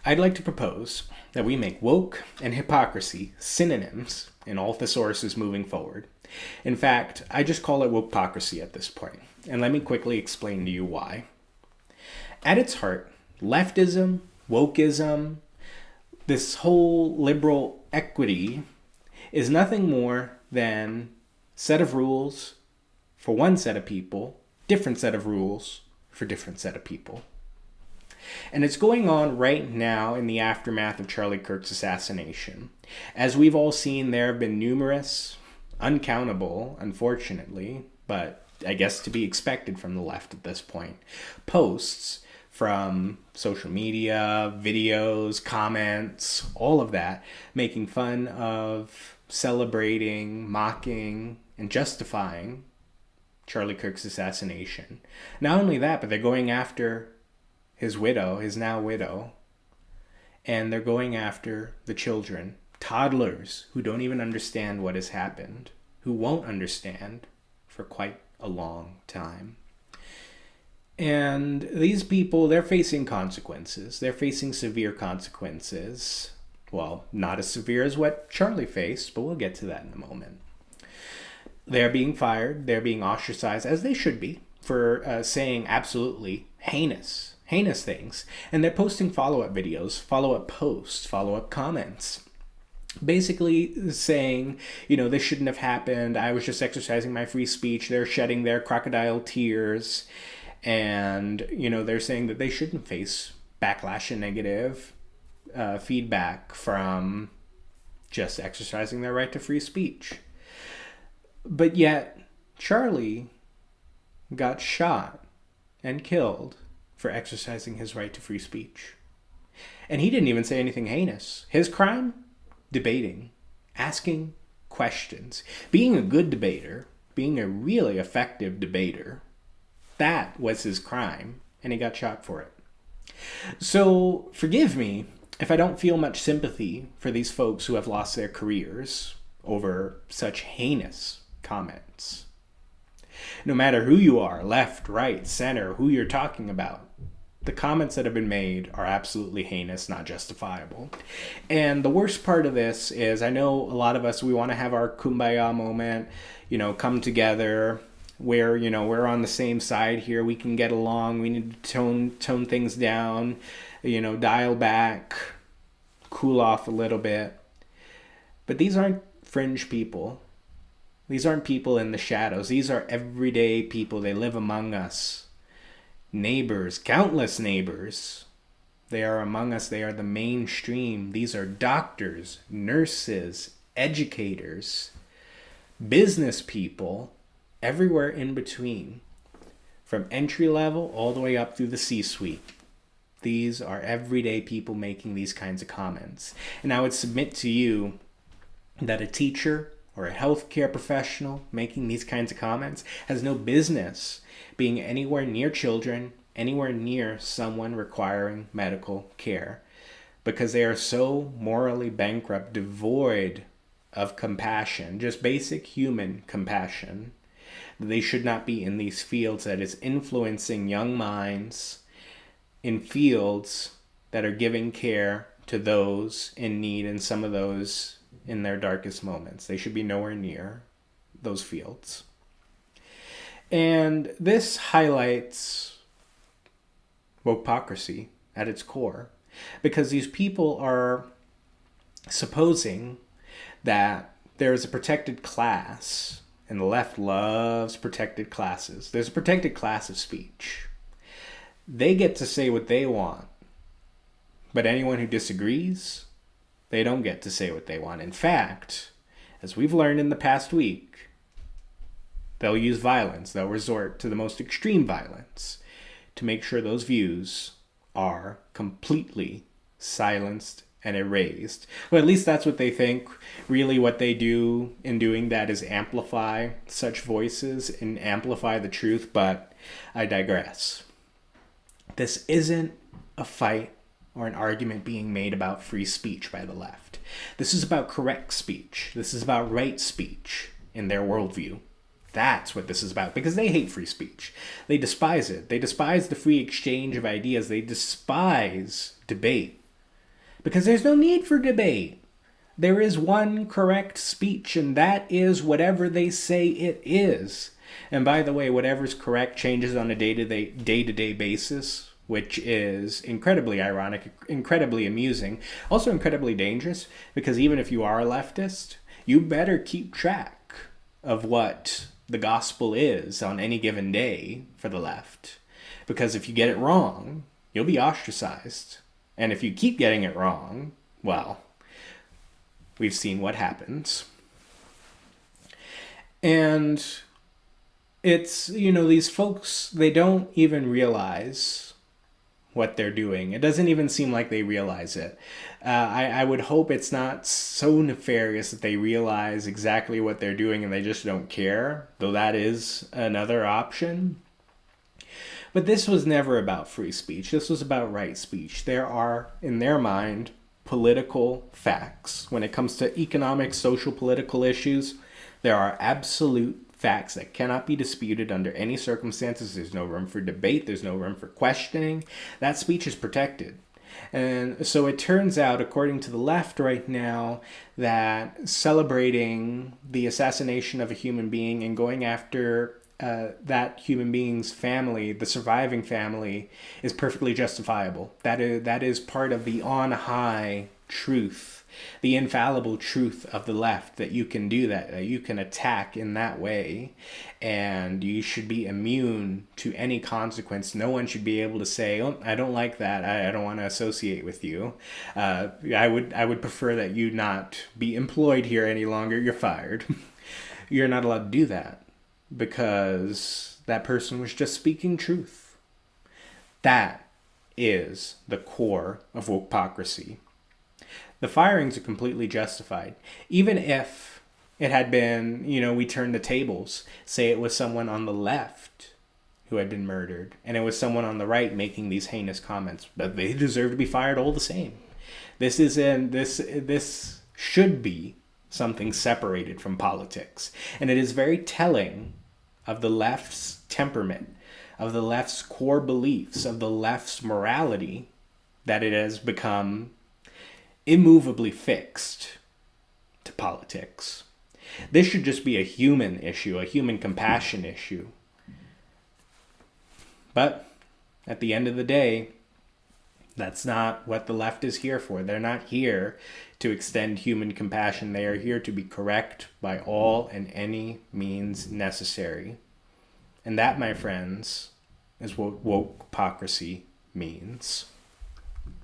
I'd like to propose that we make woke and hypocrisy synonyms in all thesauruses moving forward. In fact, I just call it wokepocrisy at this point, and let me quickly explain to you why. At its heart, leftism, wokeism, this whole liberal equity is nothing more than a set of rules for one set of people, different set of rules for different set of people. And it's going on right now in the aftermath of Charlie Kirk's assassination. As we've all seen, there have been numerous, uncountable, unfortunately, but I guess to be expected from the left at this point, posts from social media, videos, comments, all of that, making fun of, celebrating, mocking, and justifying Charlie Kirk's assassination. Not only that, but they're going after his widow, his now widow, and they're going after the children, toddlers who don't even understand what has happened, who won't understand for quite a long time. And these people, they're facing consequences. They're facing severe consequences. Well, not as severe as what Charlie faced, but we'll get to that in a moment. They're being fired. They're being ostracized, as they should be, for saying absolutely heinous things. And they're posting follow-up videos, follow-up posts, follow-up comments. Basically saying, this shouldn't have happened. I was just exercising my free speech. They're shedding their crocodile tears. And, they're saying that they shouldn't face backlash and negative feedback from just exercising their right to free speech. But yet, Charlie got shot and killed for exercising his right to free speech. And he didn't even say anything heinous. His crime? Debating, asking questions, being a good debater, being a really effective debater. That was his crime, and he got shot for it. So forgive me if I don't feel much sympathy for these folks who have lost their careers over such heinous comments. No matter who you are, left, right, center, who you're talking about, the comments that have been made are absolutely heinous, not justifiable. And the worst part of this is, I know a lot of us, we want to have our kumbaya moment, come together, where, we're on the same side here, we can get along, we need to tone things down, dial back, cool off a little bit. But these aren't fringe people. These aren't people in the shadows. These are everyday people. They live among us. Neighbors, countless neighbors. They are among us. They are the mainstream. These are doctors, nurses, educators, business people, everywhere in between, from entry level all the way up through the C-suite. These are everyday people making these kinds of comments. And I would submit to you that a teacher or a healthcare professional making these kinds of comments has no business being anywhere near children, anywhere near someone requiring medical care, because they are so morally bankrupt, devoid of compassion, just basic human compassion. They should not be in these fields that is influencing young minds, in fields that are giving care to those in need, and some of those in their darkest moments. They should be nowhere near those fields. And this highlights wokepocrisy at its core, because these people are supposing that there is a protected class, and the left loves protected classes. There's a protected class of speech. They get to say what they want, but anyone who disagrees, they don't get to say what they want. In fact, as we've learned in the past week, they'll use violence. They'll resort to the most extreme violence to make sure those views are completely silenced and erased. Well, at least that's what they think. Really what they do in doing that is amplify such voices and amplify the truth, but I digress. This isn't a fight or an argument being made about free speech by the left. This is about correct speech. This is about right speech in their worldview. That's what this is about, because they hate free speech. They despise it. They despise the free exchange of ideas. They despise debate. Because there's no need for debate. There is one correct speech, and that is whatever they say it is. And by the way, whatever's correct changes on a day-to-day basis, which is incredibly ironic, incredibly amusing, also incredibly dangerous, because even if you are a leftist, you better keep track of what the gospel is on any given day for the left. Because if you get it wrong, you'll be ostracized. And if you keep getting it wrong, well, we've seen what happens. And it's, these folks, they don't even realize what they're doing. It doesn't even seem like they realize it. I would hope it's not so nefarious that they realize exactly what they're doing and they just don't care, though that is another option. But this was never about free speech. This was about right speech. There are, in their mind, political facts. When it comes to economic, social, political issues, there are absolute facts that cannot be disputed under any circumstances. There's no room for debate. There's no room for questioning. That speech is protected. And so it turns out, according to the left right now, that celebrating the assassination of a human being and going after that human being's family, the surviving family, is perfectly justifiable. That is part of the on-high truth, the infallible truth of the left, that you can do that you can attack in that way, and you should be immune to any consequence. No one should be able to say, "Oh, I don't like that. I don't want to associate with you. I would prefer that you not be employed here any longer. You're fired." You're not allowed to do that, because that person was just speaking truth. That is the core of wokepocrisy. The firings are completely justified. Even if it had been, we turned the tables, say it was someone on the left who had been murdered, and it was someone on the right making these heinous comments, but they deserve to be fired all the same. This should be something separated from politics. And it is very telling of the left's temperament, of the left's core beliefs, of the left's morality, that it has become immovably fixed to politics. This should just be a human issue, a human compassion issue. But at the end of the day, that's not what the left is here for. They're not here to extend human compassion. They are here to be correct by all and any means necessary. And that, my friends, is what wokepocrisy means.